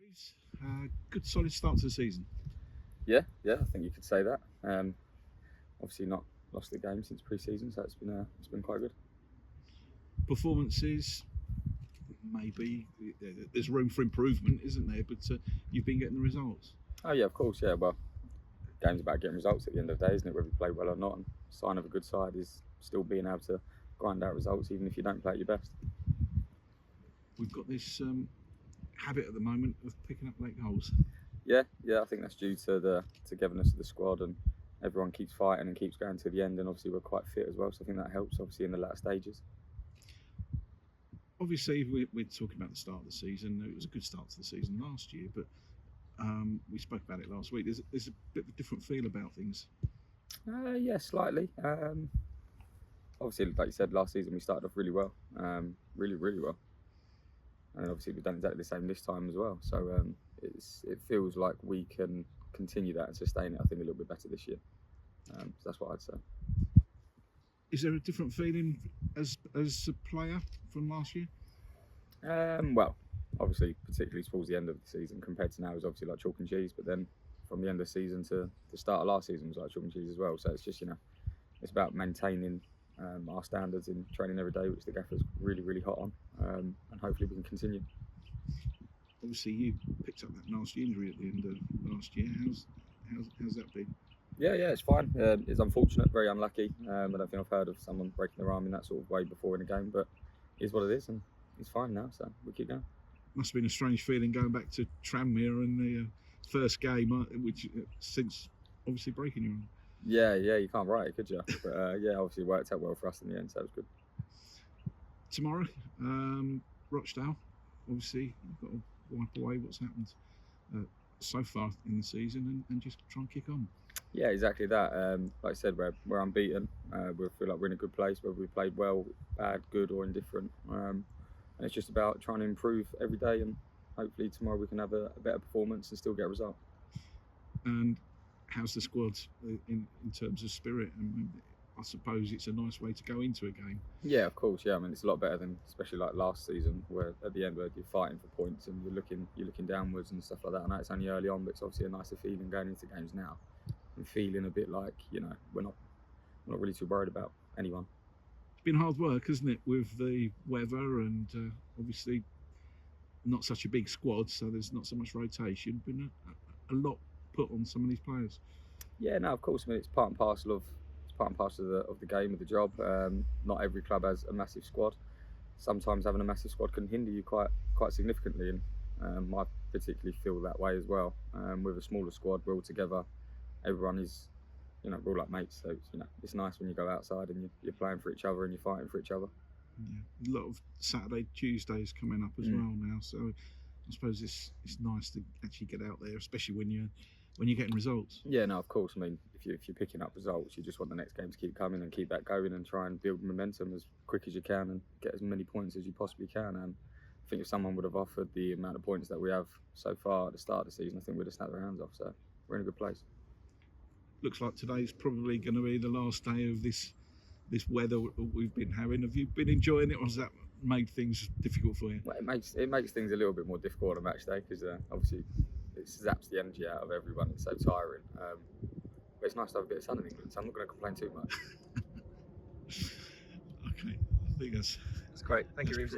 Reeves, good solid start to the season. Yeah, I think you could say that. Obviously not lost the game since pre-season, so it's been quite good. Performances, maybe there's room for improvement, isn't there? But you've been getting the results. Oh yeah, of course, yeah. Well, game's about getting results at the end of the day, isn't it? Whether you play well or not. And sign of a good side is still being able to grind out results, even if you don't play at your best. We've got this habit at the moment of picking up late goals. Yeah, I think that's due to the togetherness of the squad, and everyone keeps fighting and keeps going to the end. And obviously we're quite fit as well, so I think that helps. Obviously in the latter stages. Obviously, we're talking about the start of the season. It was a good start to the season last year, but we spoke about it last week. There's a bit of a different feel about things. Yeah, slightly. Obviously, like you said, last season we started off really well, really well, and obviously we've done exactly the same this time as well. So it feels like we can continue that and sustain it. I think a little bit better this year. So that's what I'd say. Is there a different feeling as a player from last year? Well, obviously, particularly towards the end of the season compared to now is obviously like chalk and cheese. But then from the end of the season to the start of last season was like chalk and cheese as well. So it's just it's about maintaining our standards in training every day, which the gaffer's really hot on, and hopefully we can continue. Obviously, you picked up that nasty injury at the end of last year. How's that been? Yeah, it's fine. It's unfortunate, very unlucky. I don't think I've heard of someone breaking their arm in that sort of way before in a game, but it is what it is, and it's fine now, so we keep going. Must have been a strange feeling going back to Tranmere in the first game, which since obviously breaking your arm. Yeah, you can't write it, could you? But yeah, obviously it worked out well for us in the end, so it was good. Tomorrow, Rochdale, obviously you've got to wipe away what's happened so far in the season and just try and kick on. Yeah, exactly that. Like I said, we're unbeaten. We feel like we're in a good place, whether we played well, bad, good, or indifferent. And it's just about trying to improve every day, and hopefully tomorrow we can have a better performance and still get a result. And how's the squad in terms of spirit? I suppose it's a nice way to go into a game. Yeah, of course. Yeah, I mean it's a lot better than especially like last season, where at the end where you're fighting for points and you're looking downwards and stuff like that. I know it's only early on, but it's obviously a nicer feeling going into games now. And feeling a bit like we're not really too worried about anyone. It's been hard work, hasn't it, with the weather and obviously not such a big squad, so there's not so much rotation. Been a lot put on some of these players. Yeah, no, of course. I mean, it's part and parcel of the game, of the job. Not every club has a massive squad. Sometimes having a massive squad can hinder you quite significantly, and I particularly feel that way as well. With a smaller squad, we're all together. Everyone is, we're all like mates. So it's nice when you go outside and you're playing for each other and you're fighting for each other. Yeah, a lot of Saturday, Tuesdays coming up as well now. So I suppose it's nice to actually get out there, especially when you're getting results. Yeah, no, of course. I mean, if you're picking up results, you just want the next game to keep coming and keep that going and try and build momentum as quick as you can and get as many points as you possibly can. And I think if someone would have offered the amount of points that we have so far at the start of the season, I think we'd have snapped their hands off. So we're in a good place. Looks like today's probably going to be the last day of this weather we've been having. Have you been enjoying it, or has that made things difficult for you? Well, it makes things a little bit more difficult on a match day because obviously it zaps the energy out of everyone. It's so tiring. But it's nice to have a bit of sun in England, so I'm not going to complain too much. Okay, I think that's great. Thank you, Reeves.